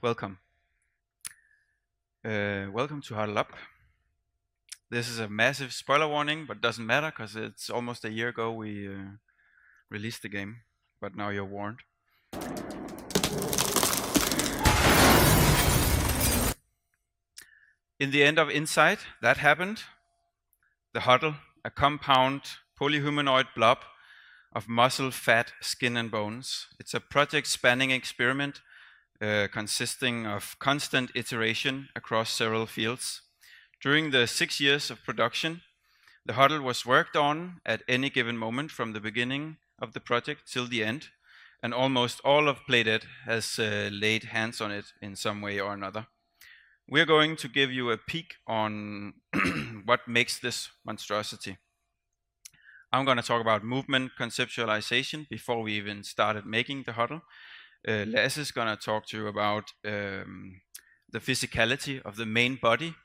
Welcome. Welcome to Huddle Up. This is a massive spoiler warning, but doesn't matter because it's almost a year ago we released the game, but now you're warned. In the end of Inside, that happened. The Huddle, a compound polyhumanoid blob of muscle, fat, skin, and bones. It's a project-spanning experiment consisting of constant iteration across several fields. During the 6 years of production, the Huddle was worked on at any given moment from the beginning of the project till the end, and almost all of Playdead has laid hands on it in some way or another. We're going to give you a peek on what makes this monstrosity. I'm going to talk about movement conceptualization before we even started making the Huddle. Lasse is going to talk to you about the physicality of the main body.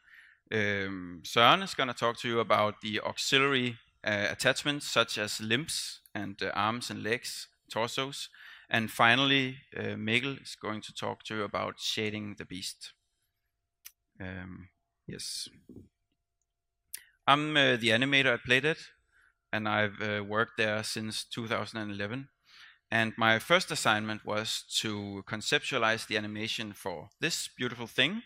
Søren is going to talk to you about the auxiliary attachments such as limbs and arms and legs, torsos. And finally, Mikkel is going to talk to you about shading the beast. Yes. I'm the animator at Playdead, and I've worked there since 2011. And my first assignment was to conceptualize the animation for this beautiful thing.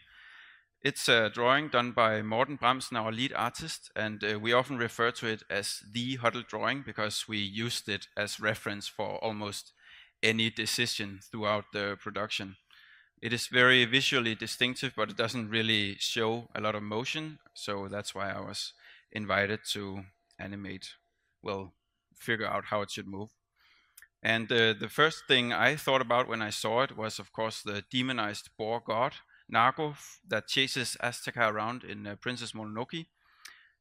It's a drawing done by Morten Bramsen, our lead artist, and we often refer to it as the Huddle drawing because we used it as reference for almost any decision throughout the production. It is very visually distinctive, but it doesn't really show a lot of motion, so that's why I was invited to animate, well, figure out how it should move. And the first thing I thought about when I saw it was, of course, the demonized boar god, Nago, that chases Azteca around in Princess Mononoke.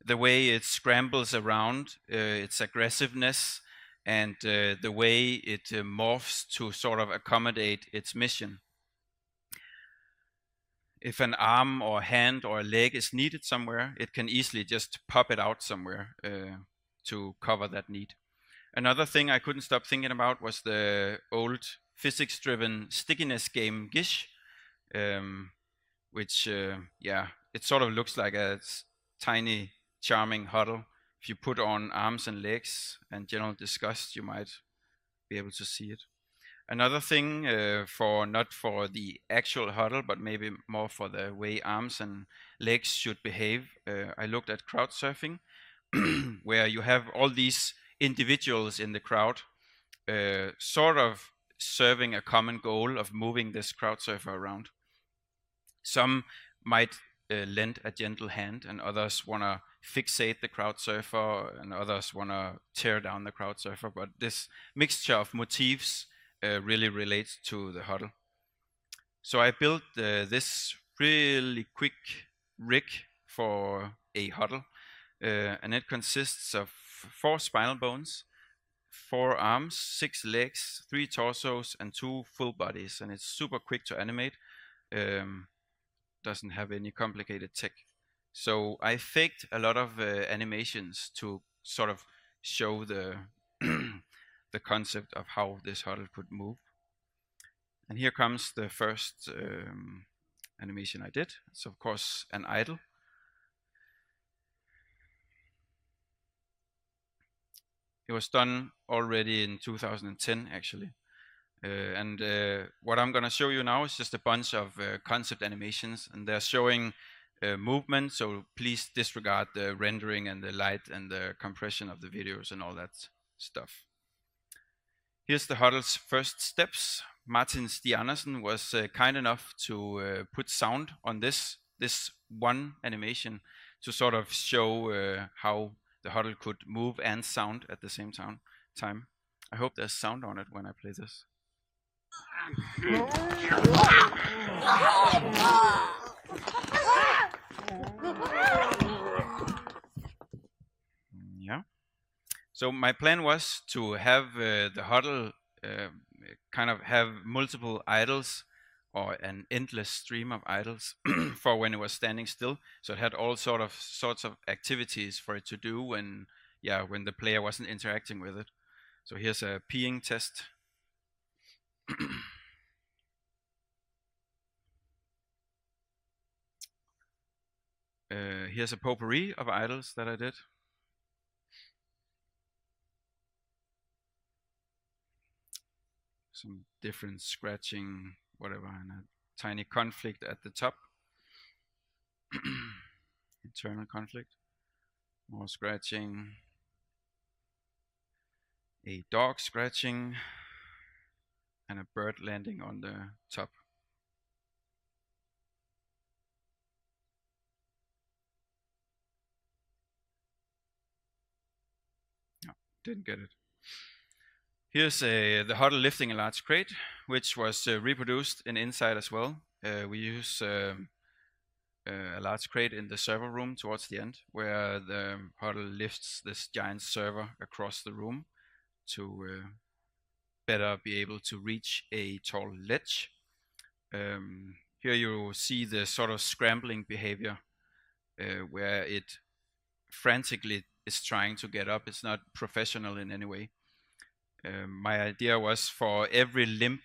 The way it scrambles around, its aggressiveness, and the way it morphs to sort of accommodate its mission. If an arm or hand or a leg is needed somewhere, it can easily just pop it out somewhere to cover that need. Another thing I couldn't stop thinking about was the old physics-driven stickiness game Gish, which, it sort of looks like a tiny, charming Huddle. If you put on arms and legs and general disgust, you might be able to see it. Another thing, not for the actual Huddle, but maybe more for the way arms and legs should behave, I looked at crowd surfing, where you have all these individuals in the crowd sort of serving a common goal of moving this crowd surfer around. Some might lend a gentle hand, and others want to fixate the crowd surfer, and others want to tear down the crowd surfer. But this mixture of motifs really relates to the Huddle. So I built this really quick rig for a Huddle, and it consists of 4 spinal bones, 4 arms, 6 legs, 3 torsos, and 2 full bodies. And it's super quick to animate. Doesn't have any complicated tech. So I faked a lot of animations to sort of show the the concept of how this Huddle could move. And here comes the first animation I did. It's of course an idle. It was done already in 2010, actually. And what I'm going to show you now is just a bunch of concept animations, and they're showing movement, so please disregard the rendering and the light and the compression of the videos and all that stuff. Here's the Huddle's first steps. Martin Stig Andersen was kind enough to put sound on this one animation to sort of show how the Huddle could move and sound at the same time. I hope there's sound on it when I play this. Yeah. So my plan was to have the Huddle kind of have multiple idles or an endless stream of idles for when it was standing still. So it had all sorts of activities for it to do when the player wasn't interacting with it. So here's a peeing test. Here's a potpourri of idols that I did. Some different scratching, whatever, and a tiny conflict at the top. Internal conflict. More scratching. A dog scratching. And a bird landing on the top. No, didn't get it. Here's the Huddle lifting a large crate, which was reproduced in INSIDE as well. We use a large crate in the server room towards the end, where the Huddle lifts this giant server across the room to better be able to reach a tall ledge. Here you see the sort of scrambling behavior where it frantically is trying to get up. It's not professional in any way. My idea was for every limb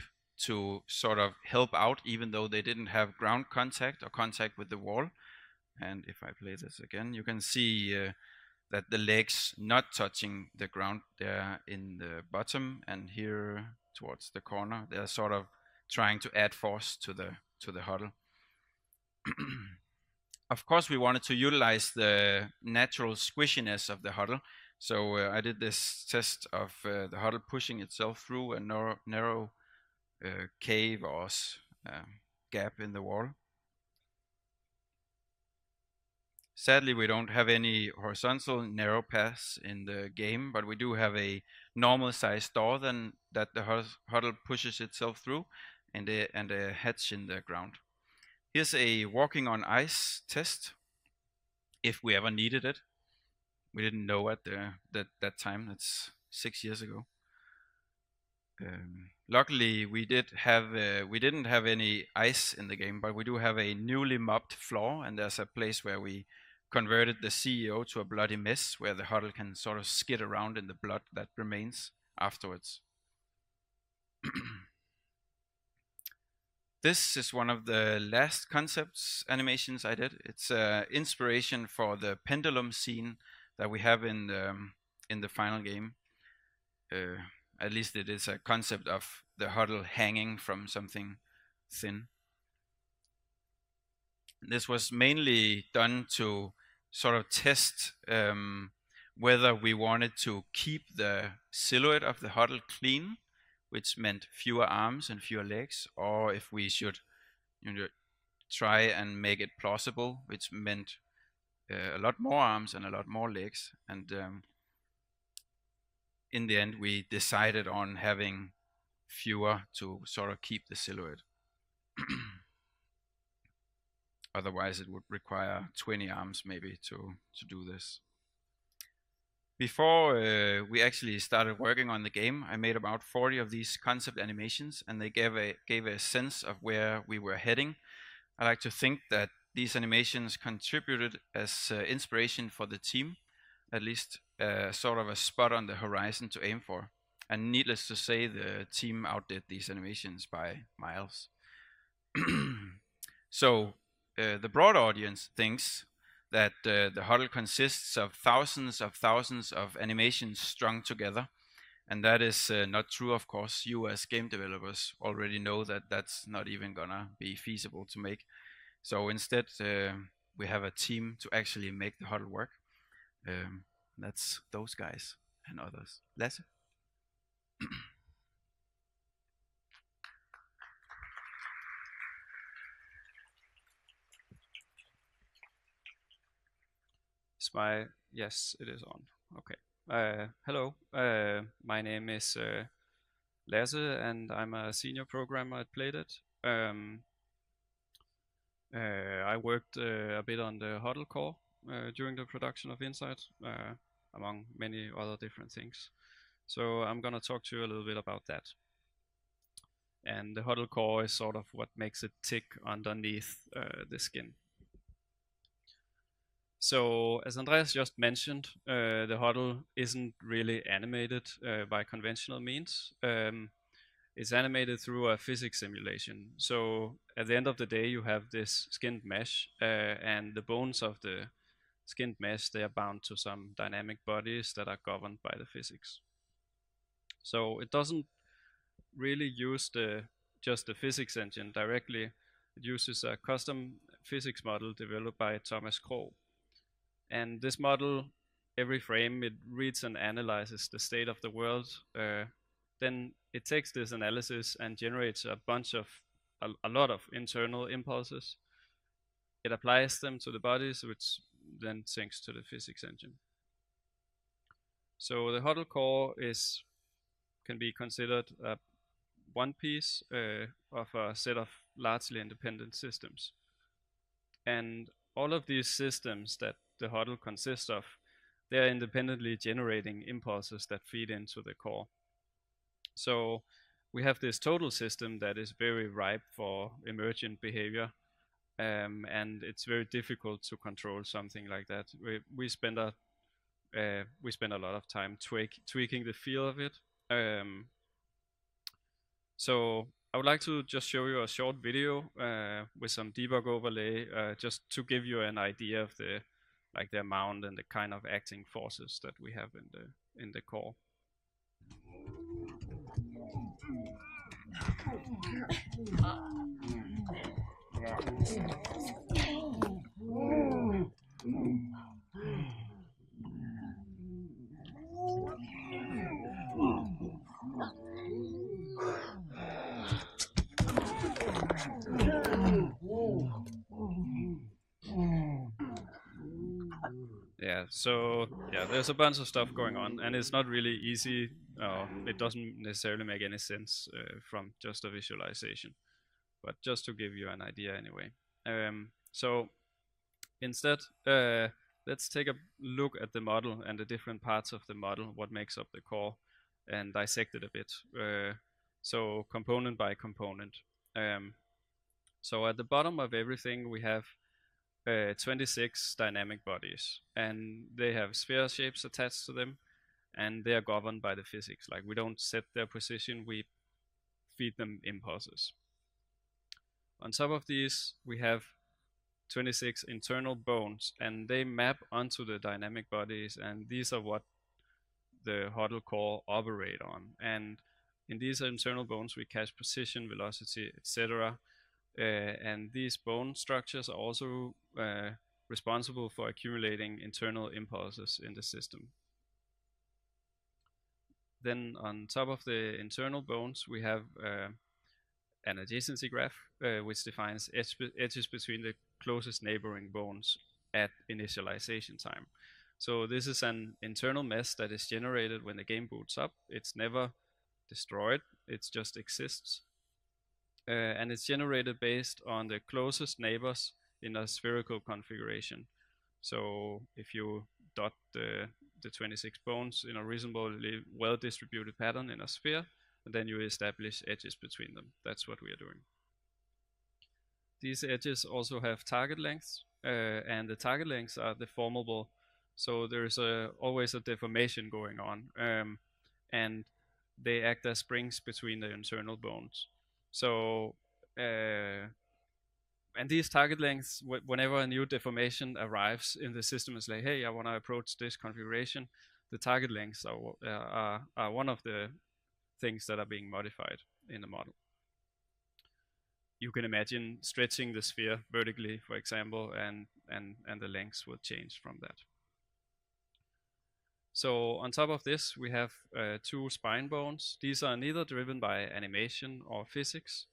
to sort of help out, even though they didn't have ground contact or contact with the wall. And if I play this again, you can see that the legs not touching the ground there in the bottom, and here towards the corner, they're sort of trying to add force to the huddle. Of course, we wanted to utilize the natural squishiness of the huddle. So I did this test of the huddle pushing itself through a narrow cave or gap in the wall. Sadly, we don't have any horizontal narrow paths in the game, but we do have a normal sized door then that the huddle pushes itself through, and a hatch in the ground. Here's a walking on ice test, if we ever needed it. We didn't know at that time. That's 6 years ago. Luckily, we didn't have any ice in the game, but we do have a newly mopped floor, and there's a place where we converted the CEO to a bloody mess, where the huddle can sort of skid around in the blood that remains afterwards. This is one of the last concepts animations I did. It's inspiration for the pendulum scene that we have in the final game. At least it is a concept of the huddle hanging from something thin. This was mainly done to sort of test whether we wanted to keep the silhouette of the huddle clean, which meant fewer arms and fewer legs, or if we should try and make it plausible, which meant a lot more arms and a lot more legs. And in the end, we decided on having fewer to sort of keep the silhouette. Otherwise, it would require 20 arms maybe to do this. Before we actually started working on the game, I made about 40 of these concept animations, and they gave a sense of where we were heading. I like to think that these animations contributed as inspiration for the team, at least sort of a spot on the horizon to aim for. And needless to say, the team outdid these animations by miles. So the broad audience thinks that the huddle consists of thousands of animations strung together. And that is not true, of course. You as game developers already know that that's not even gonna be feasible to make. So instead, we have a team to actually make the huddle work. That's those guys and others. Lasse? Yes, it is on. Okay. Hello. My name is Lasse, and I'm a senior programmer at Playdead. I worked a bit on the Huddle Core during the production of INSIDE, among many other different things. So I'm gonna talk to you a little bit about that. And the Huddle Core is sort of what makes it tick underneath the skin. So as Andreas just mentioned, the huddle isn't really animated by conventional means. It's animated through a physics simulation. So at the end of the day, you have this skinned mesh, and the bones of the skinned mesh, they are bound to some dynamic bodies that are governed by the physics. So it doesn't really use just the physics engine directly. It uses a custom physics model developed by Thomas Krogh. And this model, every frame, it reads and analyzes the state of the world. Then it takes this analysis and generates a lot of internal impulses. It applies them to the bodies, which then syncs to the physics engine. So the Huddle Core can be considered one piece of a set of largely independent systems. And all of these systems that the Huddle consists of, they're independently generating impulses that feed into the core. So we have this total system that is very ripe for emergent behavior, and it's very difficult to control something like that. We spend a lot of time tweaking the feel of it. So I would like to just show you a short video with some debug overlay, just to give you an idea of the amount and the kind of acting forces that we have in the core. There's a bunch of stuff going on, and it's not really easy. It doesn't necessarily make any sense from just a visualization, but just to give you an idea anyway. So instead, let's take a look at the model and the different parts of the model, what makes up the core, and dissect it a bit. So component by component. So at the bottom of everything, we have 26 dynamic bodies, and they have sphere shapes attached to them, and they are governed by the physics. Like, we don't set their position, we feed them impulses. On top of these, we have 26 internal bones, and they map onto the dynamic bodies, and these are what the Huddle Core operate on. And in these internal bones, we catch position, velocity, etc. And these bone structures are also responsible for accumulating internal impulses in the system. Then on top of the internal bones, we have an adjacency graph, which defines edges between the closest neighboring bones at initialization time. So this is an internal mesh that is generated when the game boots up. It's never destroyed, it just exists. And it's generated based on the closest neighbors in a spherical configuration. So if you dot the 26 bones in a reasonably well-distributed pattern in a sphere, and then you establish edges between them. That's what we are doing. These edges also have target lengths, and the target lengths are deformable. So there's always a deformation going on, and they act as springs between the internal bones. So, and these target lengths, whenever a new deformation arrives in the system, is like, hey, I want to approach this configuration, the target lengths are one of the things that are being modified in the model. You can imagine stretching the sphere vertically, for example, and the lengths will change from that. So on top of this, we have 2 spine bones. These are neither driven by animation or physics.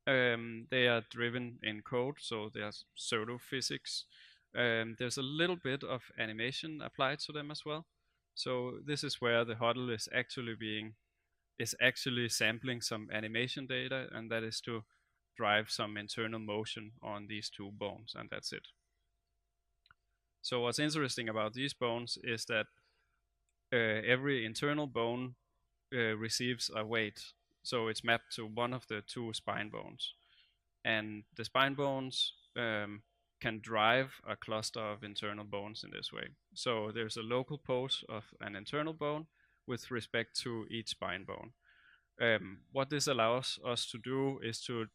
They are driven in code, so they are pseudo-physics. There's a little bit of animation applied to them as well. So this is where the Huddle is actually sampling some animation data, and that is to drive some internal motion on these 2 bones, and that's it. So what's interesting about these bones is that every internal bone receives a weight. So it's mapped to one of the 2 spine bones. And the spine bones can drive a cluster of internal bones in this way. So there's a local pose of an internal bone with respect to each spine bone. What this allows us to do is to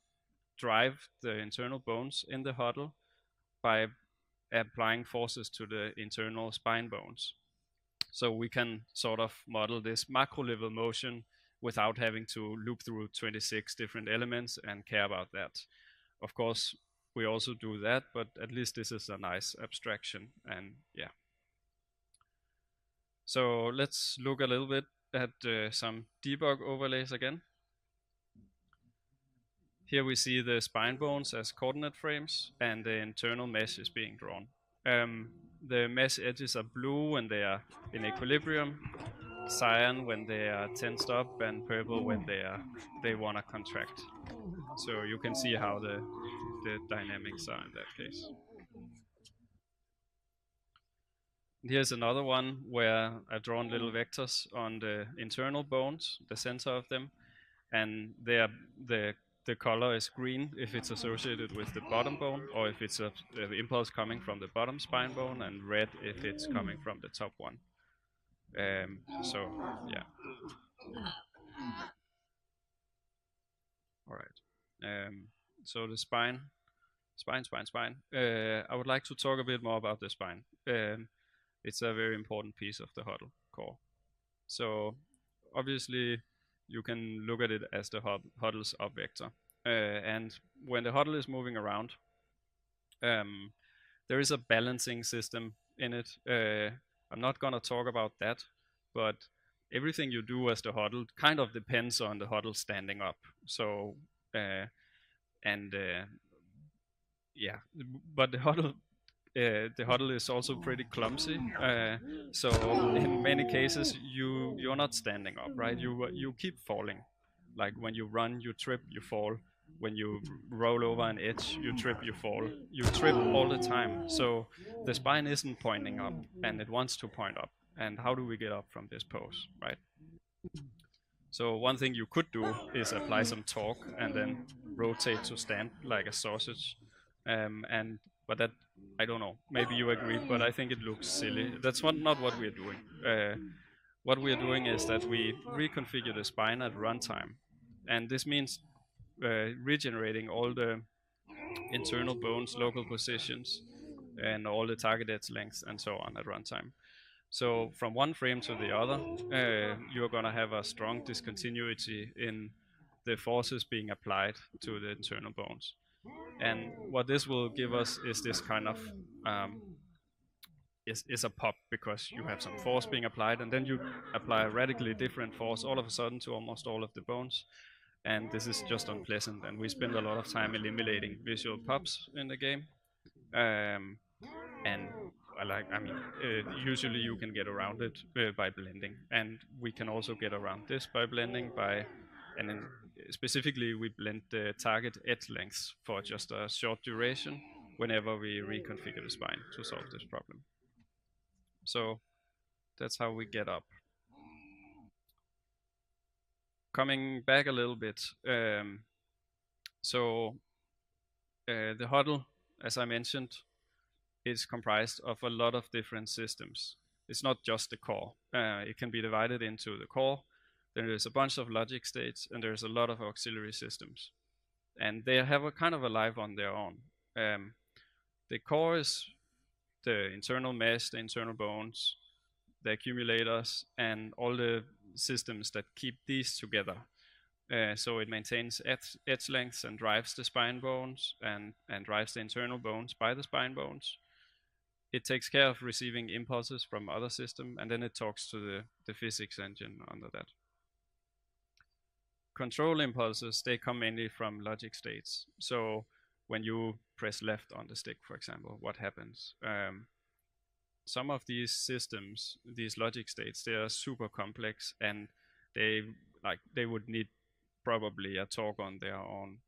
drive the internal bones in the Huddle by applying forces to the internal spine bones. So we can sort of model this macro level motion without having to loop through 26 different elements and care about that. Of course, we also do that, but at least this is a nice abstraction, and yeah. So let's look a little bit at some debug overlays again. Here we see the spine bones as coordinate frames, and the internal mesh is being drawn. The mesh edges are blue when they are in equilibrium, cyan when they are tensed up, and purple when they want to contract. So you can see how the dynamics are in that case. Here's another one where I've drawn little vectors on the internal bones, the center of them, and the color is green if it's associated with the bottom bone, or if it's an impulse coming from the bottom spine bone, and red if it's coming from the top one. So yeah. All right. So the spine. I would like to talk a bit more about the spine. It's a very important piece of the Huddle core. So obviously you can look at it as the Huddle's up vector. And when the Huddle is moving around, there is a balancing system in it. I'm not gonna talk about that, but everything you do as the Huddle kind of depends on the Huddle standing up. So, yeah, but the Huddle is also pretty clumsy. So in many cases, you're not standing up, right? You keep falling. Like when you run, you trip, you fall. When you roll over an edge, you trip, you fall. You trip all the time. So the spine isn't pointing up, and it wants to point up. And how do we get up from this pose, right? So one thing you could do is apply some torque and then rotate to stand like a sausage. But that, I don't know, maybe you agree, but I think it looks silly. That's not what we're doing. What we're doing is that we reconfigure the spine at runtime. And this means regenerating all the internal bones, local positions, and all the target edge lengths and so on at runtime. So from one frame to the other, you're going to have a strong discontinuity in the forces being applied to the internal bones. And what this will give us is this kind of is a pop, because you have some force being applied, and then you apply a radically different force all of a sudden to almost all of the bones. And this is just unpleasant, and we spend a lot of time eliminating visual pops in the game. Usually you can get around it by blending, and we can also get around this by blending and then specifically we blend the target edge lengths for just a short duration whenever we reconfigure the spine to solve this problem. So that's how we get up. Coming back a little bit, the Huddle, as I mentioned, is comprised of a lot of different systems. It's not just the core. It can be divided into the core. There is a bunch of logic states, and there's a lot of auxiliary systems. And they have a kind of a life on their own. The core is the internal mesh, the internal bones, the accumulators, and all the systems that keep these together. So it maintains edge lengths and drives the spine bones and drives the internal bones by the spine bones. It takes care of receiving impulses from other systems, and then it talks to the physics engine under that. Control impulses, they come mainly from logic states. So when you press left on the stick, for example, what happens? Some of these systems, these logic states, they are super complex, and they would need probably a talk on their own.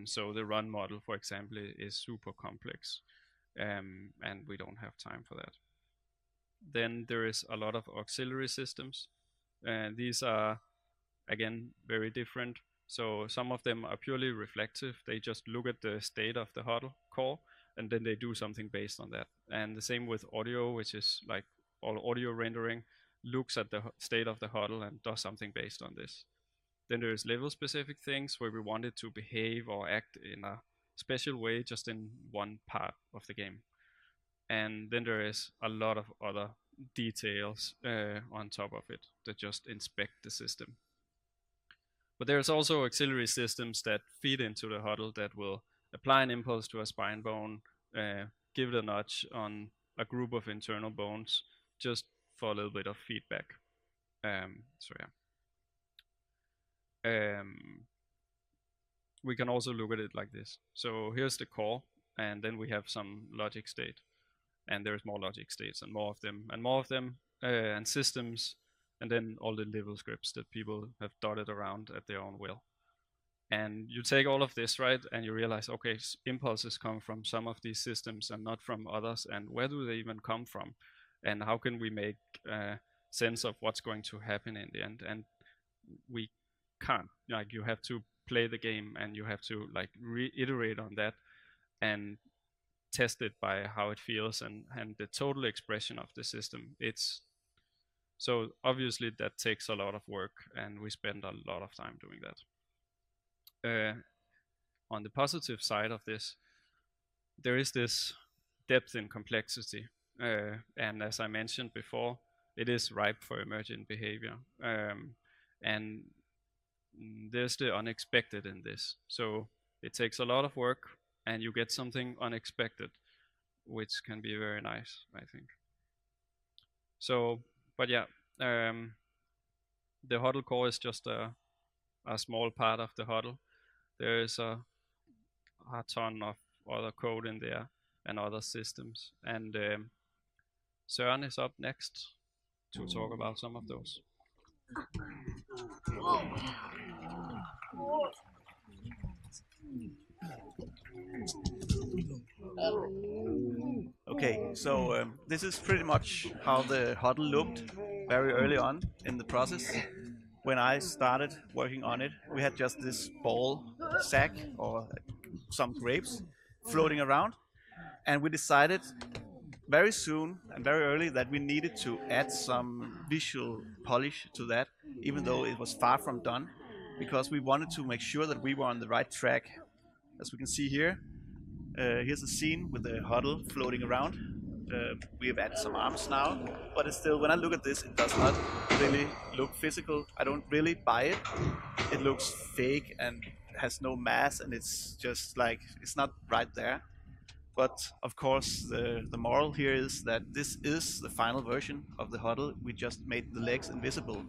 So the run model, for example, is super complex, and we don't have time for that. Then there is a lot of auxiliary systems. These are, again, very different. So some of them are purely reflective. They just look at the state of the Huddle core, and then they do something based on that. And the same with audio, which is like all audio rendering, looks at the state of the Huddle and does something based on this. Then there's level specific things where we want it to behave or act in a special way just in one part of the game. And then there is a lot of other details on top of it that just inspect the system. But there's also auxiliary systems that feed into the Huddle that will apply an impulse to a spine bone, give it a nudge on a group of internal bones, just for a little bit of feedback. We can also look at it like this. So here's the core, and then we have some logic state, and there's more logic states and more of them, and systems, and then all the level scripts that people have dotted around at their own will. And you take all of this, right, and you realize, okay, impulses come from some of these systems and not from others, and where do they even come from? And how can we make sense of what's going to happen in the end? And we can't. Like, you have to play the game, and you have to like reiterate on that and test it by how it feels and the total expression of the system. It's so obviously that takes a lot of work, and we spend a lot of time doing that. On the positive side of this, there is this depth in complexity, and as I mentioned before, it is ripe for emergent behavior, and there's the unexpected in this. So it takes a lot of work, and you get something unexpected, which can be very nice, I think. So, but yeah, the Huddle Core is just a small part of the Huddle. There is a ton of other code in there and other systems. And Søren is up next to talk about some of those. Okay, so this is pretty much how the Huddle looked very early on in the process. When I started working on it, we had just this ball sack or some grapes floating around, and we decided very soon and very early that we needed to add some visual polish to that, even though it was far from done, because we wanted to make sure that we were on the right track. As we can see here, here's a scene with the Huddle floating around. We have added some arms now, but it's still, when I look at this, it does not really look physical. I don't really buy it. It looks fake and has no mass, and it's just like, it's not right there. But of course, the moral here is that this is the final version of the Huddle. We just made the legs invisible.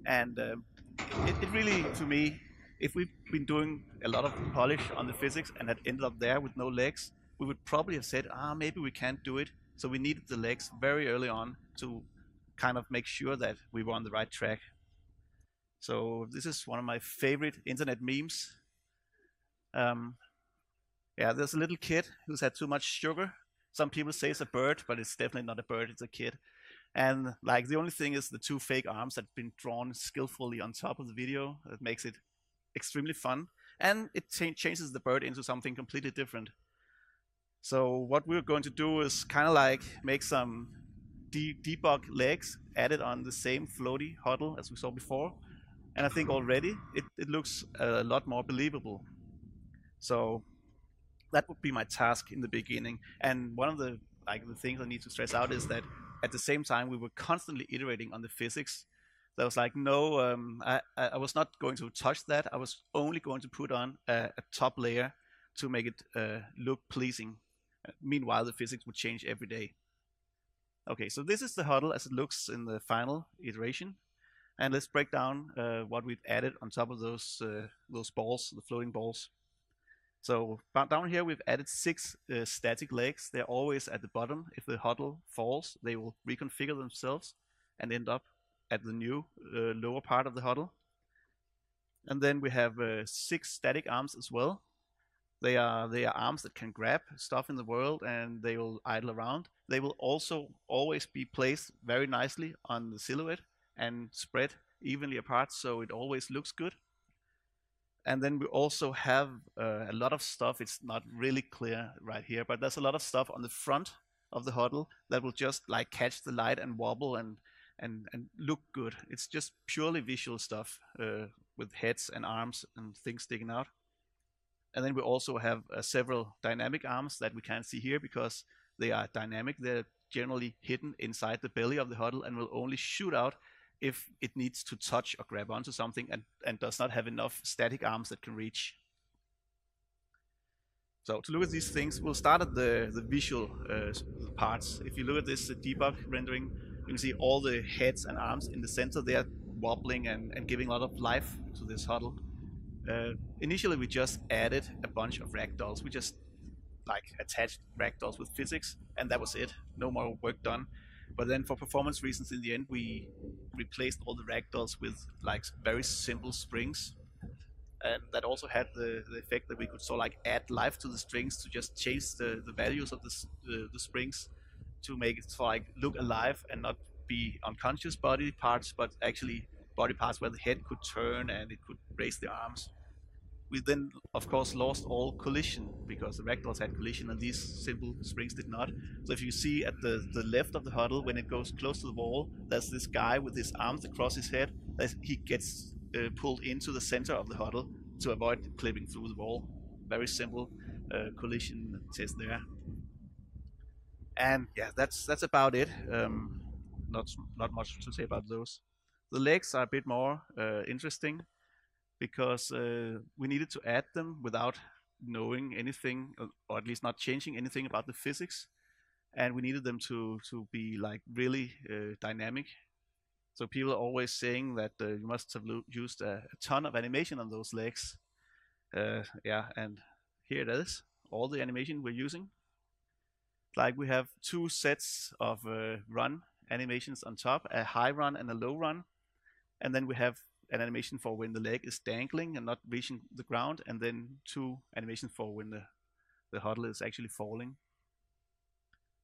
And it really, to me, if we've been doing a lot of polish on the physics and had ended up there with no legs, we would probably have said, maybe we can't do it. So we needed the legs very early on to kind of make sure that we were on the right track. So this is one of my favorite internet memes. Yeah, there's a little kid who's had too much sugar. Some people say it's a bird, but it's definitely not a bird, it's a kid. And like, the only thing is the two fake arms that have been drawn skillfully on top of the video. That makes it extremely fun. And it changes the bird into something completely different. So what we're going to do is kind of like make some debug legs added on the same floaty Huddle as we saw before. And I think already it looks a lot more believable. So that would be my task in the beginning. And one of the things I need to stress out is that at the same time we were constantly iterating on the physics. There was like no, I was not going to touch that. I was only going to put on a top layer to make it look pleasing. Meanwhile, the physics would change every day. Okay, so this is the Huddle as it looks in the final iteration. And let's break down what we've added on top of those balls, the floating balls. So down here we've added 6 static legs. They're always at the bottom. If the Huddle falls, they will reconfigure themselves and end up at the new lower part of the Huddle. And then we have 6 static arms as well. They are arms that can grab stuff in the world, and they will idle around. They will also always be placed very nicely on the silhouette and spread evenly apart, so it always looks good. And then we also have a lot of stuff. It's not really clear right here, but there's a lot of stuff on the front of the Huddle that will just like catch the light and wobble and look good. It's just purely visual stuff with heads and arms and things sticking out. And then we also have several dynamic arms that we can't see here because they are dynamic. They're generally hidden inside the belly of the huddle and will only shoot out if it needs to touch or grab onto something and does not have enough static arms that can reach. So to look at these things, we'll start at the visual parts. If you look at this debug rendering, you can see all the heads and arms in the center. They are wobbling and giving a lot of life to this huddle. Initially, we just added a bunch of ragdolls. We just attached ragdolls with physics, and that was it. No more work done. But then, for performance reasons, in the end, we replaced all the ragdolls with very simple springs, and that also had the effect that we could add life to the strings to just change the values of the springs to make it look alive and not be unconscious body parts, but actually body parts where the head could turn and it could raise the arms. We then, of course, lost all collision because the ragdolls had collision and these simple springs did not. So if you see at the left of the huddle, when it goes close to the wall, there's this guy with his arms across his head. He gets pulled into the center of the huddle to avoid clipping through the wall. Very simple collision test there. And yeah, that's about it. Not much to say about those. The legs are a bit more interesting because we needed to add them without knowing anything, or at least not changing anything about the physics, and we needed them to be really dynamic. So people are always saying that you must have used a ton of animation on those legs. Yeah, and here it is, all the animation we're using. We have two sets of run animations on top, a high run and a low run, and then we have an animation for when the leg is dangling and not reaching the ground, and then two animations for when the huddle is actually falling.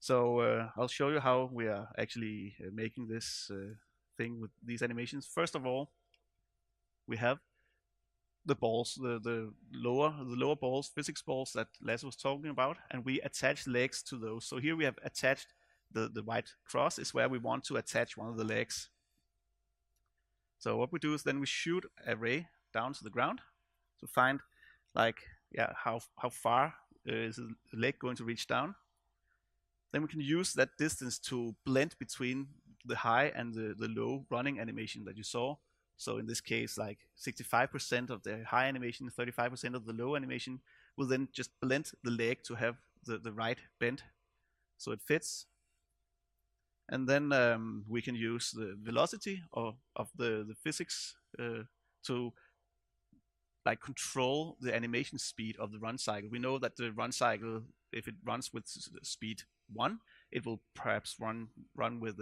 So I'll show you how we are actually making this thing with these animations. First of all, we have the balls, the lower balls, physics balls that Lasse was talking about, and we attach legs to those. So here we have attached the white cross is where we want to attach one of the legs. So what we do is then we shoot a ray down to the ground to find how far is the leg going to reach down. Then we can use that distance to blend between the high and the low running animation that you saw. So in this case, 65% of the high animation, 35% of the low animation will then just blend the leg to have the right bend so it fits. And then we can use the velocity of the physics to control the animation speed of the run cycle. We know that the run cycle, if it runs with speed 1, it will perhaps run with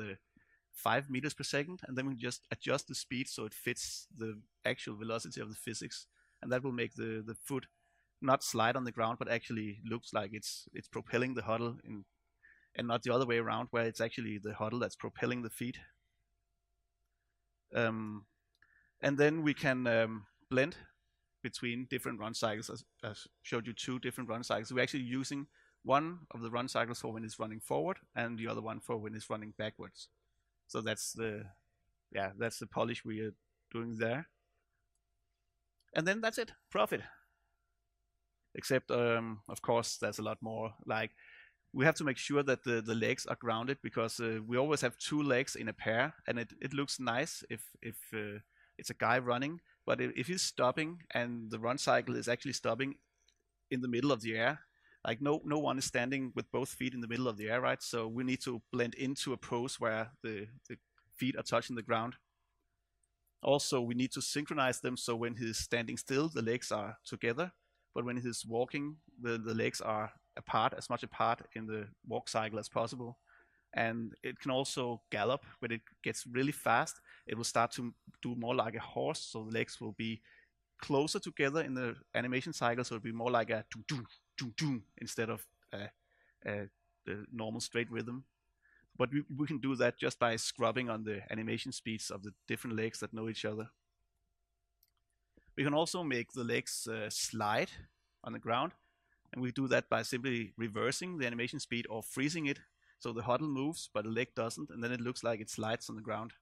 5 meters per second, and then we just adjust the speed so it fits the actual velocity of the physics, and that will make the foot not slide on the ground, but actually looks like it's propelling the huddle and not the other way around, where it's actually the huddle that's propelling the feet. And then we can blend between different run cycles. I showed you 2 different run cycles. We're actually using one of the run cycles for when it's running forward, and the other one for when it's running backwards. So that's the polish we are doing there. And then that's it, profit. Except, of course, there's a lot more. We have to make sure that the legs are grounded, because we always have 2 legs in a pair, and it looks nice if it's a guy running, but if he's stopping and the run cycle is actually stopping in the middle of the air, no one is standing with both feet in the middle of the air, right? So we need to blend into a pose where the feet are touching the ground. Also, we need to synchronize them, so when he's standing still, the legs are together, but when he's walking, the legs are apart, as much apart in the walk cycle as possible. And it can also gallop. When it gets really fast, it will start to do more like a horse, so the legs will be closer together in the animation cycle, so it'll be more like a do instead of the normal straight rhythm. But we can do that just by scrubbing on the animation speeds of the different legs that know each other. We can also make the legs slide on the ground, and we do that by simply reversing the animation speed or freezing it, so the huddle moves but the leg doesn't, and then it looks like it slides on the ground.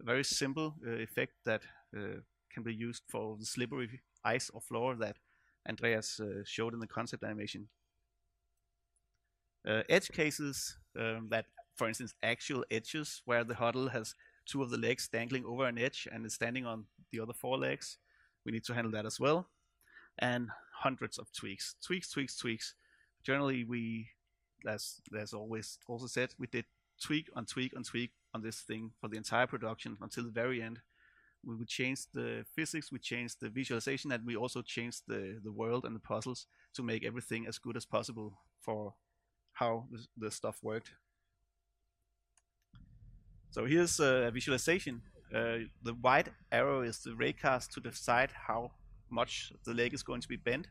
A very simple effect that can be used for the slippery ice or floor that Andreas showed in the concept animation. Edge cases that, for instance, actual edges where the Huddle has 2 of the legs dangling over an edge and is standing on the other 4 legs. We need to handle that as well. And hundreds of tweaks. Tweaks. Generally, we, as always also said, we did tweak on this thing for the entire production until the very end. We would change the physics, we changed the visualization, and we also changed the world and the puzzles to make everything as good as possible for how the stuff worked. So here's a visualization. The white arrow is the raycast to decide how much the leg is going to be bent,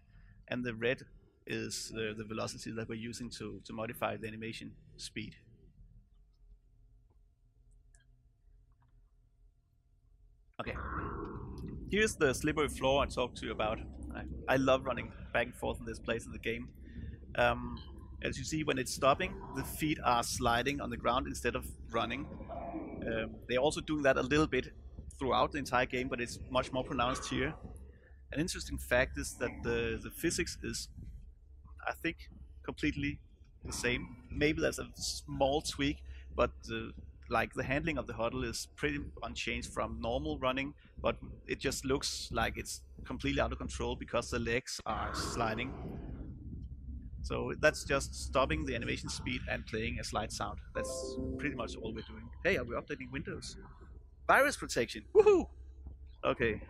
and the red is the velocity that we're using to modify the animation speed. Okay, here's the slippery floor I talked to you about. I love running back and forth in this place in the game. As you see, when it's stopping, the feet are sliding on the ground instead of running. They're also doing that a little bit throughout the entire game, but it's much more pronounced here. An interesting fact is that the physics is, I think, completely the same. Maybe there's a small tweak, but like the handling of the Huddle is pretty unchanged from normal running, but it just looks like it's completely out of control because the legs are sliding. So that's just stopping the animation speed and playing a slide sound. That's pretty much all we're doing. Hey, are we updating Windows? Virus protection, woohoo! Okay.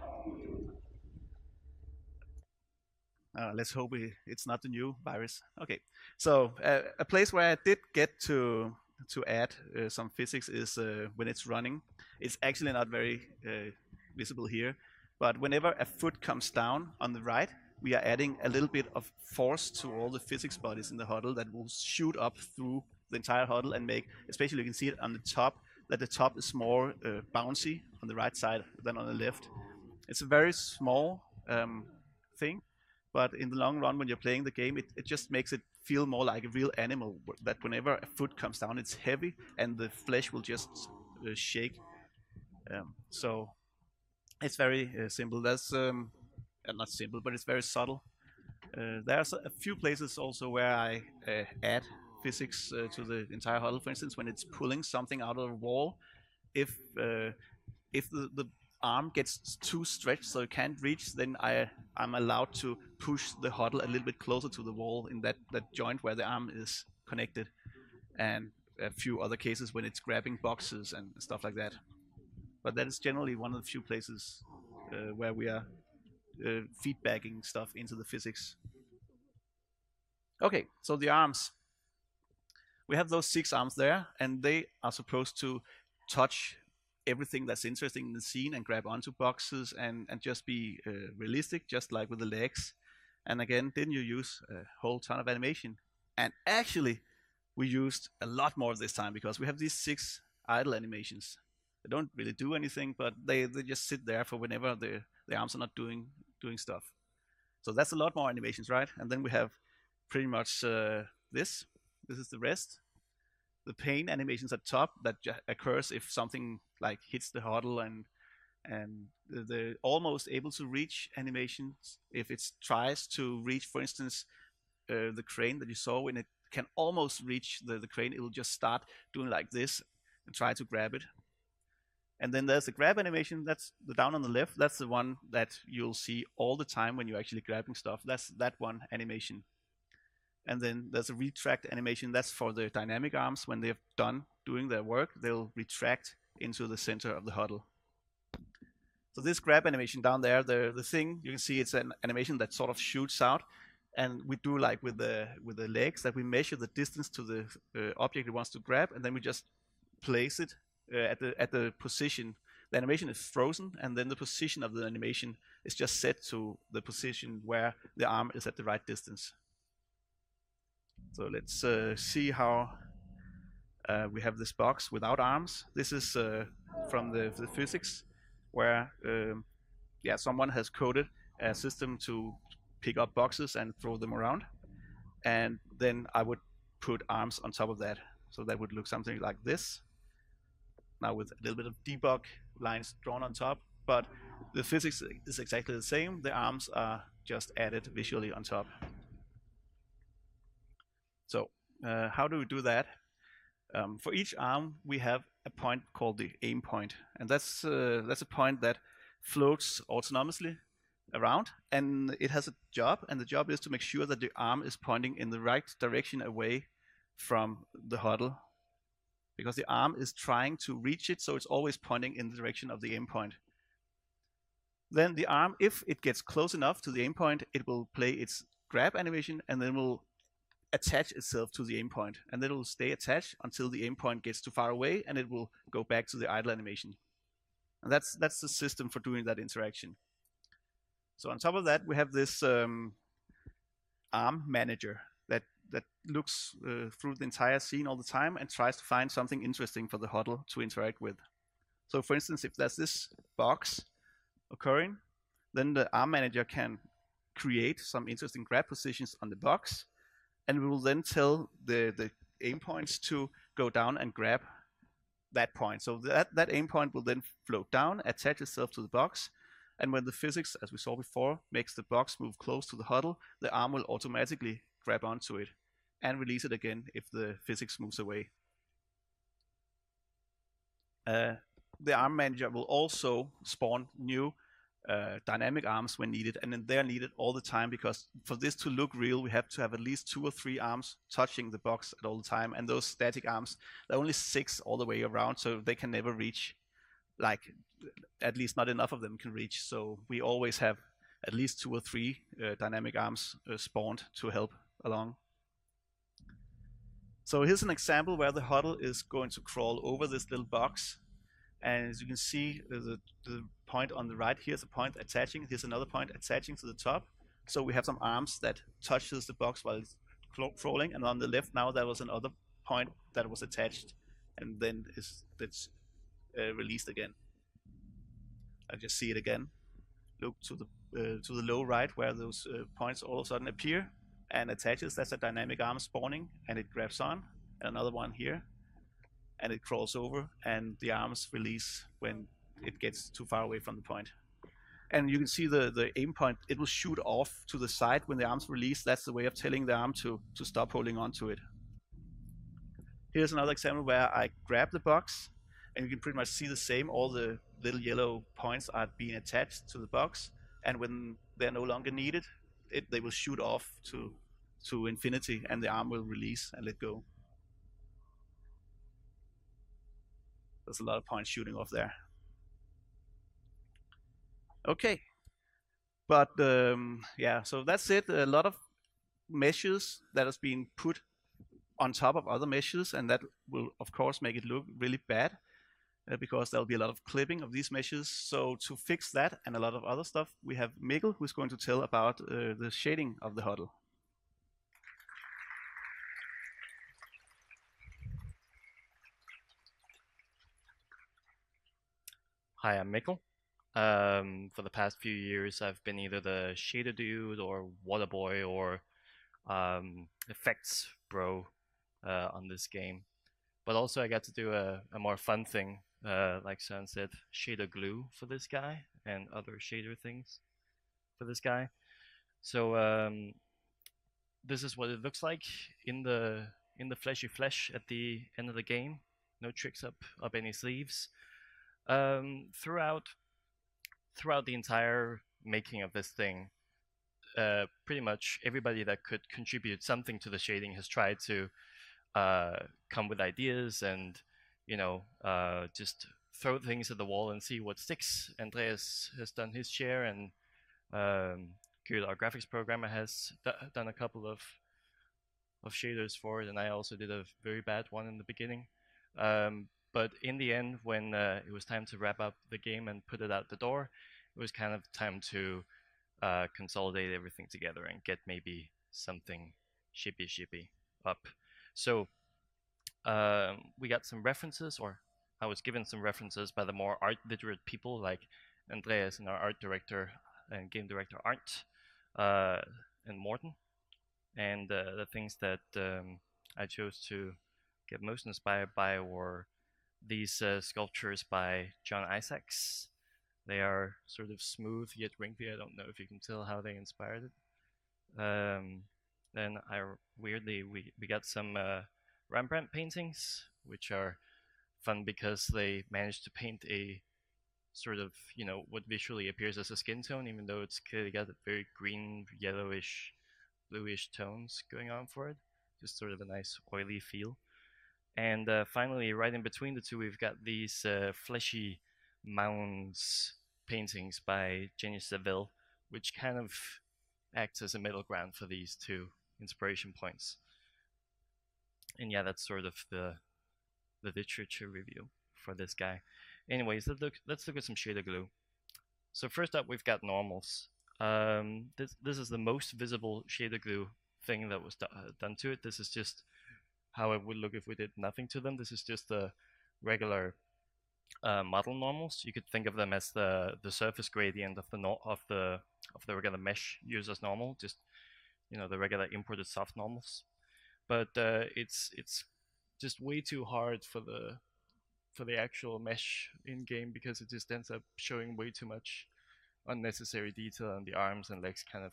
Let's hope it's not the new virus. Okay, so a place where I did get to add some physics is when it's running. It's actually not very visible here, but whenever a foot comes down on the right, we are adding a little bit of force to all the physics bodies in the Huddle that will shoot up through the entire Huddle and make, especially you can see it on the top, that the top is more bouncy on the right side than on the left. It's a very small thing, but in the long run, when you're playing the game, it just makes it feel more like a real animal, that whenever a foot comes down, it's heavy and the flesh will just shake. So it's very simple. That's not simple, but it's very subtle. There's a few places also where I add physics to the entire Huddle. For instance, when it's pulling something out of a wall, if the arm gets too stretched so it can't reach, then I'm allowed to push the Huddle a little bit closer to the wall in that joint where the arm is connected, and a few other cases when it's grabbing boxes and stuff like that. But that is generally one of the few places where we are feedbacking stuff into the physics. Okay, so the arms. We have those 6 arms there, and they are supposed to touch everything that's interesting in the scene and grab onto boxes and just be realistic, just like with the legs. And again, didn't you use a whole ton of animation? And actually, we used a lot more this time because we have these 6 idle animations. They don't really do anything, but they just sit there for whenever the arms are not doing stuff. So that's a lot more animations, right? And then we have pretty much this. This is the rest. The pane animations at top that occurs if something like hits the Huddle, and the almost able to reach animations if it tries to reach, for instance, the crane that you saw. When it can almost reach the crane, it will just start doing like this and try to grab it. And then there's the grab animation. That's the down on the left. That's the one that you'll see all the time when you're actually grabbing stuff. That's that one animation. And then there's a retract animation. That's for the dynamic arms. When they've done doing their work, they'll retract into the center of the Huddle. So this grab animation down there, the thing you can see, it's an animation that sort of shoots out, and we do like with the legs that we measure the distance to the object it wants to grab, and then we just place it at the position. The animation is frozen, and then the position of the animation is just set to the position where the arm is at the right distance. So let's see how we have this box without arms. This is from the physics, where someone has coded a system to pick up boxes and throw them around, and then I would put arms on top of that, so that would look something like this. Now with a little bit of debug lines drawn on top, but the physics is exactly the same. The arms are just added visually on top. So How do we do that? For each arm, we have a point called the aim point, and that's a point that floats autonomously around, and it has a job, and the job is to make sure that the arm is pointing in the right direction away from the huddle, because the arm is trying to reach it, so it's always pointing in the direction of the aim point. Then the arm, if it gets close enough to the aim point, it will play its grab animation, and then will attach itself to the aim point, and then it will stay attached until the aim point gets too far away, and it will go back to the idle animation. And that's the system for doing that interaction. So on top of that, we have this arm manager that looks through the entire scene all the time and tries to find something interesting for the huddle to interact with. So for instance, if there's this box occurring, then the arm manager can create some interesting grab positions on the box, and we will then tell the aim points to go down and grab that point. So that aim point will then float down, attach itself to the box, and when the physics, as we saw before, makes the box move close to the huddle, the arm will automatically grab onto it and release it again if the physics moves away. The arm manager will also spawn new dynamic arms when needed, and then they're needed all the time, because for this to look real, we have to have at least 2 or 3 arms touching the box at all the time, and those static arms, there are only 6 all the way around, so they can never reach, like, at least not enough of them can reach, so we always have at least 2 or 3 dynamic arms spawned to help along. So here's an example where the huddle is going to crawl over this little box, and as you can see, the point on the right, here's a point attaching, here's another point attaching to the top. So we have some arms that touches the box while it's crawling, and on the left now there was another point that was attached, and then it's released again. I'll just see it again. Look to the low right where those points all of a sudden appear and attaches. That's a dynamic arm spawning, and it grabs on, and another one here, and it crawls over, and the arms release when it gets too far away from the point. And you can see the aim point, it will shoot off to the side when the arms release. That's the way of telling the arm to stop holding on to it. Here's another example where I grab the box, and you can pretty much see the same. All the little yellow points are being attached to the box, and when they're no longer needed, they will shoot off to infinity, and the arm will release and let go. There's a lot of points shooting off there. Okay, but yeah, so that's it. A lot of meshes that has been put on top of other meshes, and that will of course make it look really bad because there'll be a lot of clipping of these meshes. So to fix that and a lot of other stuff, we have Mikkel, who's going to tell about the shading of the huddle. Hi, I'm Mikkel. For the past few years, I've been either the shader dude or water boy or effects bro on this game. But also I got to do a more fun thing, like Søren said, shader glue for this guy and other shader things for this guy. So this is what it looks like in the fleshy flesh at the end of the game. No tricks up any sleeves. Throughout the entire making of this thing, pretty much everybody that could contribute something to the shading has tried to come with ideas and, you know, just throw things at the wall and see what sticks. Andreas has done his share, and Kurt, our graphics programmer, has done a couple of shaders for it, and I also did a very bad one in the beginning. But in the end, when it was time to wrap up the game and put it out the door, it was kind of time to consolidate everything together and get maybe something shippy up. So we got some references, or I was given some references by the more art literate people like Andreas and our art director and game director Arndt and Morten. And the things that I chose to get most inspired by were these sculptures by John Isaacs. They are sort of smooth yet wrinkly. I don't know if you can tell how they inspired it. Then weirdly we got some Rembrandt paintings, which are fun because they managed to paint a sort of, you know, what visually appears as a skin tone, even though it's clearly got a very green, yellowish, bluish tones going on for it. Just sort of a nice oily feel. And finally, right in between the two, we've got these fleshy mounds paintings by Jenny Saville, which kind of acts as a middle ground for these two inspiration points. And yeah, that's sort of the literature review for this guy. Anyways, let's look at some shader glue. So first up, we've got normals. This is the most visible shader glue thing that was done to it. This is just how it would look if we did nothing to them. This is just the regular model normals. You could think of them as the surface gradient of the regular mesh used as normal, just, you know, the regular imported soft normals. But it's just way too hard for the actual mesh in game, because it just ends up showing way too much unnecessary detail, and the arms and legs kind of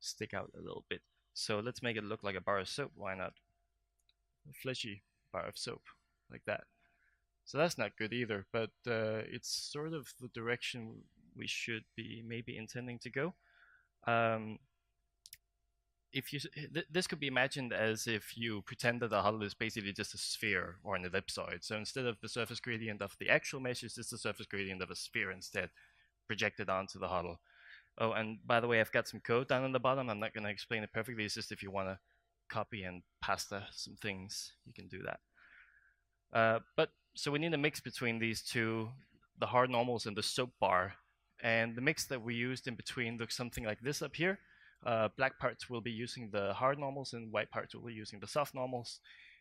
stick out a little bit. So let's make it look like a bar of soap. Why not? A fleshy bar of soap like that. So that's not good either, but it's sort of the direction we should be maybe intending to go. If you this could be imagined as if you pretend that the huddle is basically just a sphere or an ellipsoid. So instead of the surface gradient of the actual mesh, it's just the surface gradient of a sphere instead, projected onto the huddle. Oh, and by the way, I've got some code down on the bottom. I'm not going to explain it perfectly. It's just if you want to copy and pasta some things, you can do that. But so we need a mix between these two, the hard normals and the soap bar. And the mix that we used in between looks something like this up here. Black parts will be using the hard normals, and white parts will be using the soft normals.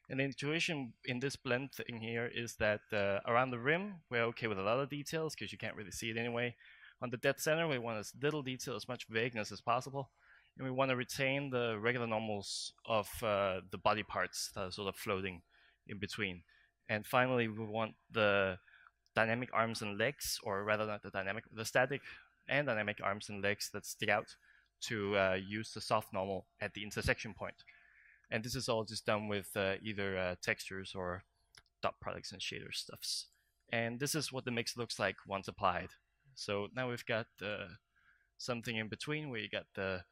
And the intuition in this blend thing here is that around the rim, we're okay with a lot of details because you can't really see it anyway. On the dead center, we want as little detail, as much vagueness as possible. And we want to retain the regular normals of the body parts that are sort of floating in between. And finally, we want the dynamic arms and legs, or rather not the static and dynamic arms and legs that stick out, to use the soft normal at the intersection point. And this is all just done with either textures or dot products and shader stuffs. And this is what the mix looks like once applied. So now we've got something in between where you got the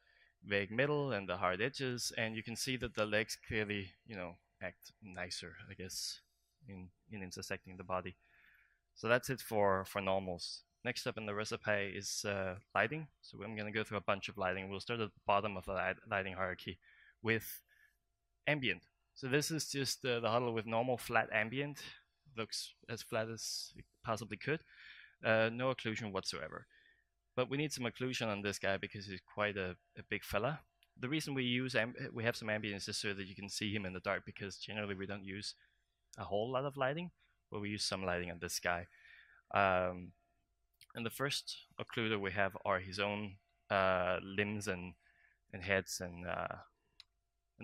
vague middle and the hard edges, and you can see that the legs clearly, you know, act nicer, I guess, in intersecting the body. So that's it for normals. Next up in the recipe is lighting. So I'm going to go through a bunch of lighting. We'll start at the bottom of the lighting hierarchy with ambient. So this is just the huddle with normal flat ambient. Looks as flat as it possibly could. No occlusion whatsoever. But we need some occlusion on this guy because he's quite a big fella. The reason we have some ambient is just so that you can see him in the dark, because generally we don't use a whole lot of lighting, but we use some lighting on this guy. And the first occluder we have are his own limbs and heads and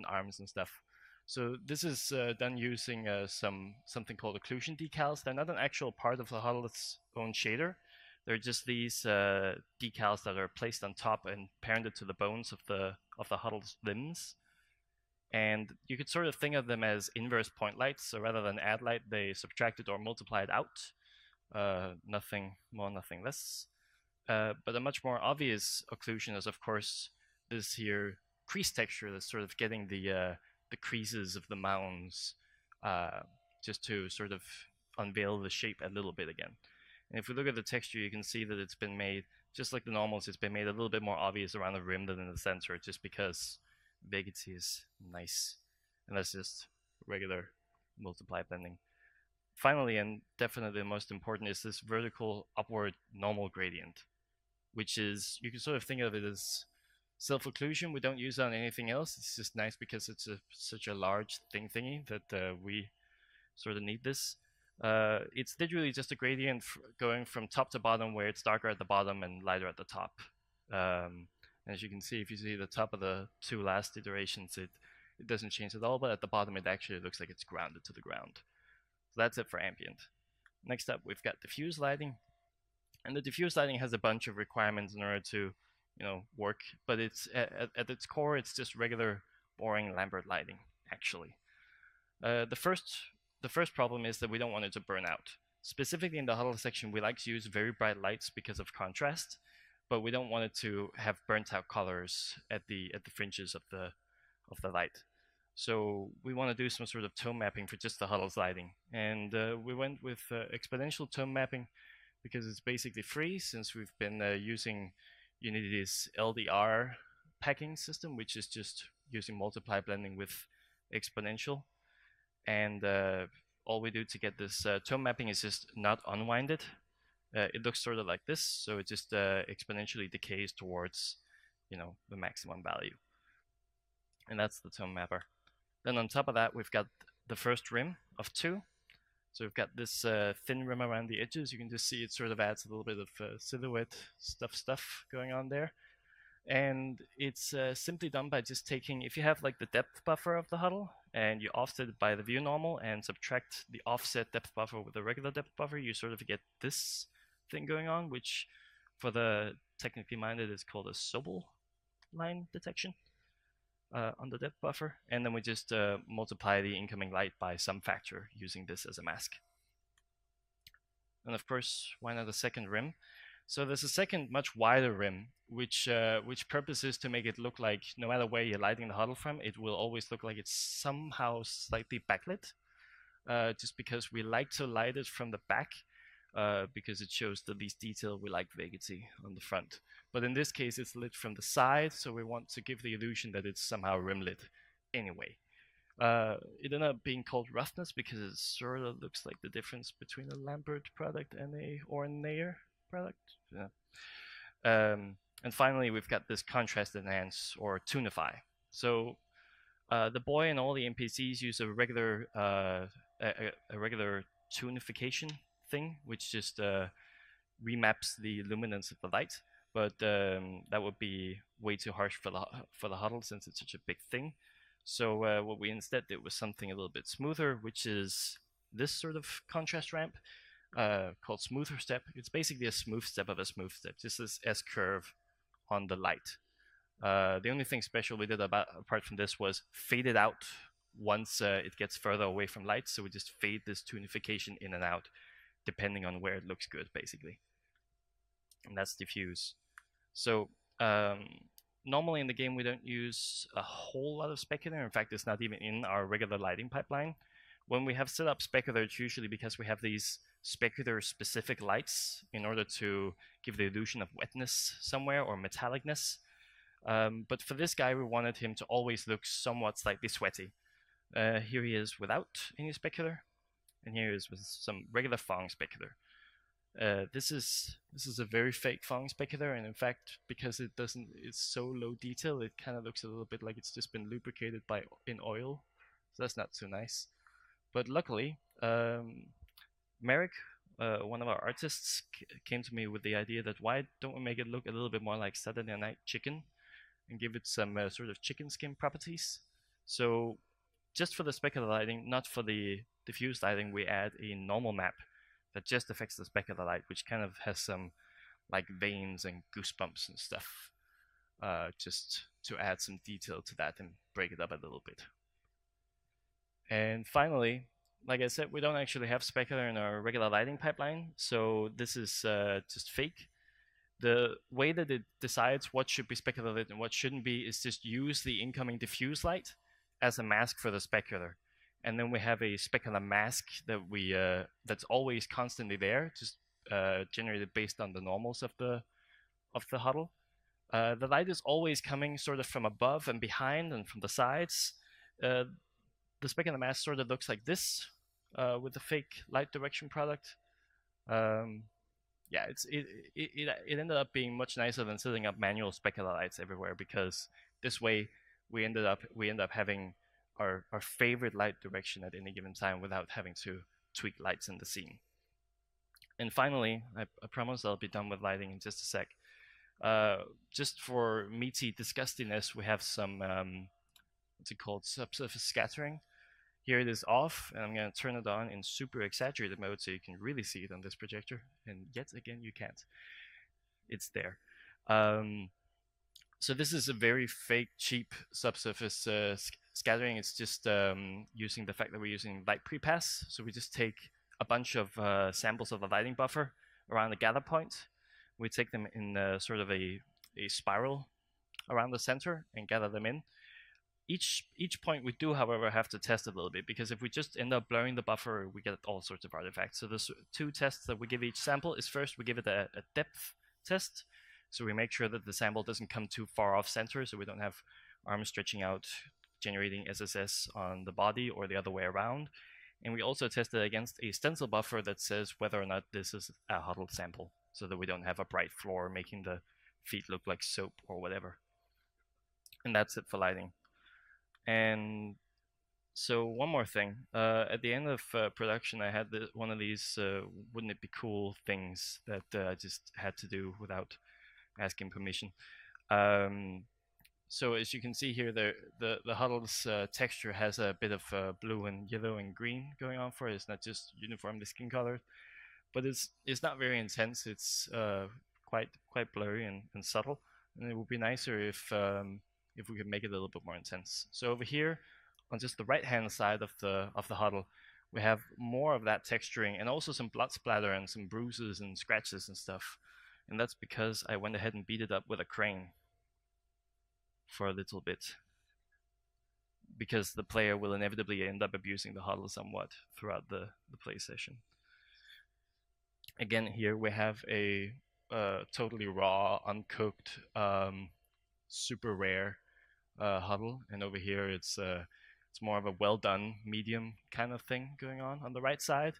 arms and stuff. So this is done using something called Occlusion Decals. They're not an actual part of the huddle's own shader. They're just these decals that are placed on top and parented to the bones of the huddle's limbs. And you could sort of think of them as inverse point lights. So rather than add light, they subtracted or multiplied out. Nothing more, nothing less. But a much more obvious occlusion is, of course, this here crease texture that's sort of getting the creases of the mounds just to sort of unveil the shape a little bit again. And if we look at the texture, you can see that it's been made, just like the normals, it's been made a little bit more obvious around the rim than in the center, just because vaguency is nice. And that's just regular multiply blending. Finally, and definitely the most important, is this vertical upward normal gradient, which is, you can sort of think of it as self-occlusion. We don't use it on anything else. It's just nice because it's such a large thingy that we sort of need this. It's literally just a gradient going from top to bottom, where it's darker at the bottom and lighter at the top. As you can see, if you see the top of the two last iterations, it doesn't change at all, but at the bottom it actually looks like it's grounded to the ground. So that's it for ambient. Next up, we've got diffuse lighting. And the diffuse lighting has a bunch of requirements in order to, work, but it's at its core, it's just regular boring Lambert lighting, actually. The first problem is that we don't want it to burn out. Specifically in the huddle section, we like to use very bright lights because of contrast, but we don't want it to have burnt out colors at the fringes of the light. So we want to do some sort of tone mapping for just the huddle's lighting, and we went with exponential tone mapping because it's basically free, since we've been using Unity's LDR packing system, which is just using multiply blending with exponential. And all we do to get this tone mapping is just not unwind it. It looks sort of like this, so it just exponentially decays towards, the maximum value. And that's the tone mapper. Then on top of that, we've got the first rim of 2. So we've got this thin rim around the edges. You can just see it sort of adds a little bit of silhouette stuff going on there. And it's simply done by just taking, if you have like the depth buffer of the huddle, and you offset it by the view normal and subtract the offset depth buffer with the regular depth buffer, you sort of get this thing going on, which for the technically minded is called a Sobel line detection on the depth buffer. And then we just multiply the incoming light by some factor using this as a mask. And of course, why not a second rim? So there's a second, much wider rim, which purpose is to make it look like no matter where you're lighting the huddle from, it will always look like it's somehow slightly backlit, just because we like to light it from the back, because it shows the least detail. We like vacancy on the front. But in this case, it's lit from the side, so we want to give the illusion that it's somehow rim lit anyway. It ended up being called roughness because it sort of looks like the difference between a Lambert product and a Ornayer product. Yeah. And finally, we've got this contrast enhance or tunify. So the boy and all the NPCs use a regular tunification thing, which just remaps the luminance of the light. But that would be way too harsh for the huddle since it's such a big thing. So what we instead did was something a little bit smoother, which is this sort of contrast ramp called smoother step. It's basically a smooth step of a smooth step, just this S-curve on the light. The only thing special we did apart from this was fade it out once it gets further away from light. So we just fade this tunification in and out depending on where it looks good, basically. And that's diffuse. So normally in the game we don't use a whole lot of specular. In fact, it's not even in our regular lighting pipeline. When we have set up specular, it's usually because we have these specular specific lights in order to give the illusion of wetness somewhere or metallicness. But for this guy, we wanted him to always look somewhat slightly sweaty. Here he is without any specular, and here he is with some regular Phong specular. This is a very fake Phong specular, and in fact, because it's so low detail, it kind of looks a little bit like it's just been lubricated in oil. So that's not so nice. But luckily, Merrick, one of our artists, came to me with the idea that why don't we make it look a little bit more like Saturday Night Chicken and give it some sort of chicken skin properties. So just for the specular lighting, not for the diffused lighting, we add a normal map that just affects the specular light, which kind of has some like veins and goosebumps and stuff, just to add some detail to that and break it up a little bit. And finally, like I said, we don't actually have specular in our regular lighting pipeline, so this is just fake. The way that it decides what should be specular lit and what shouldn't be is just use the incoming diffuse light as a mask for the specular. And then we have a specular mask that that's always constantly there, just generated based on the normals of the huddle. The light is always coming sort of from above and behind and from the sides. The specular mask sort of looks like this with the fake light direction product. Yeah, it ended up being much nicer than setting up manual specular lights everywhere, because this way we end up having our favorite light direction at any given time without having to tweak lights in the scene. And finally, I promise I'll be done with lighting in just a sec. Just for meaty disgustiness, we have some what's it called, subsurface scattering. Here it is off, and I'm going to turn it on in super exaggerated mode so you can really see it on this projector. And yet again, you can't. It's there. So this is a very fake, cheap subsurface scattering. It's just using the fact that we're using light prepass. So we just take a bunch of samples of the lighting buffer around the gather point. We take them in sort of a spiral around the center and gather them in. Each point we do, however, have to test a little bit, because if we just end up blurring the buffer, we get all sorts of artifacts. So there's 2 tests that we give each sample. Is first we give it a depth test. So we make sure that the sample doesn't come too far off center, so we don't have arms stretching out, generating SSS on the body or the other way around. And we also test it against a stencil buffer that says whether or not this is a huddled sample, so that we don't have a bright floor making the feet look like soap or whatever. And that's it for lighting. And so one more thing, at the end of production, I had one of these wouldn't it be cool things that I just had to do without asking permission. So as you can see here, the Huddle's texture has a bit of blue and yellow and green going on for it. It's not just uniformly skin colored, but it's not very intense. It's quite blurry and subtle, and it would be nicer if we could make it a little bit more intense. So over here, on just the right-hand side of the Huddle, we have more of that texturing and also some blood splatter and some bruises and scratches and stuff. And that's because I went ahead and beat it up with a crane for a little bit, because the player will inevitably end up abusing the Huddle somewhat throughout the play session. Again, here we have a totally raw, uncooked, super rare Huddle, and over here it's more of a well done medium kind of thing going on the right side.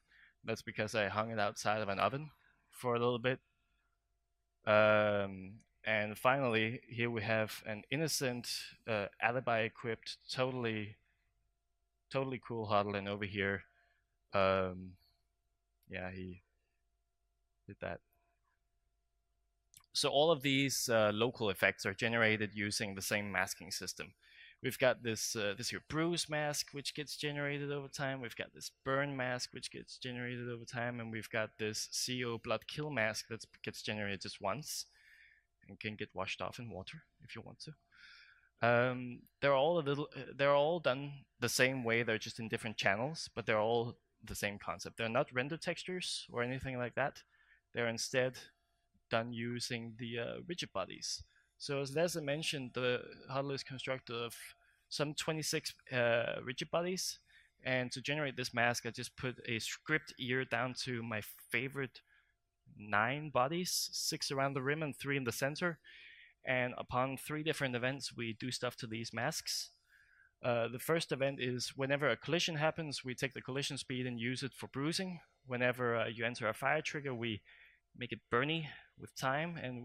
That's because I hung it outside of an oven for a little bit. And finally, here we have an innocent, alibi-equipped, totally cool Huddle, and over here, yeah, he did that. So all of these local effects are generated using the same masking system. We've got this here bruise mask, which gets generated over time. We've got this burn mask, which gets generated over time, and we've got this CO blood kill mask that gets generated just once and can get washed off in water if you want to. They're all done the same way. They're just in different channels, but they're all the same concept. They're not render textures or anything like that. They're instead done using the rigid bodies. So as Lasse mentioned, the Huddle is constructed of some 26 rigid bodies, and to generate this mask, I just put a script ear down to my favorite 9 bodies, 6 around the rim and 3 in the center. And upon 3 different events, we do stuff to these masks. The first event is whenever a collision happens, we take the collision speed and use it for bruising. Whenever you enter a fire trigger, we make it burny with time, and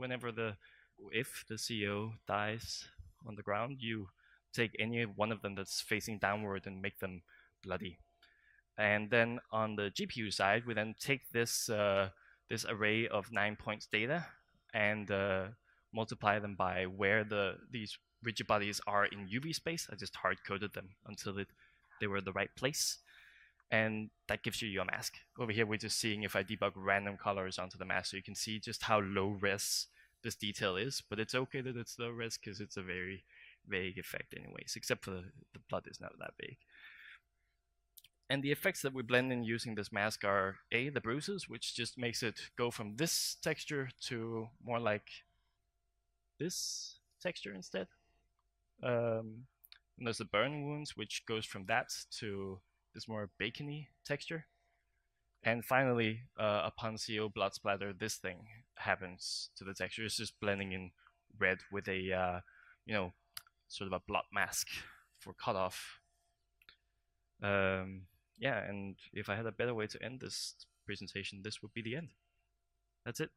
if the CO dies on the ground, you take any one of them that's facing downward and make them bloody. And then on the GPU side, we then take this this array of 9 points data and multiply them by where these rigid bodies are in UV space. I just hard-coded them until they were the right place. And that gives you your mask. Over here, we're just seeing if I debug random colors onto the mask, so you can see just how low res this detail is. But it's okay that it's low res because it's a very vague effect anyways, except for the blood is not that big. And the effects that we blend in using this mask are the bruises, which just makes it go from this texture to more like this texture instead. And there's the burn wounds, which goes from that to this more bacony texture. And finally, upon CO blood splatter, this thing happens to the texture. It's just blending in red with a, sort of a blood mask for cutoff. Yeah, and if I had a better way to end this presentation, this would be the end. That's it.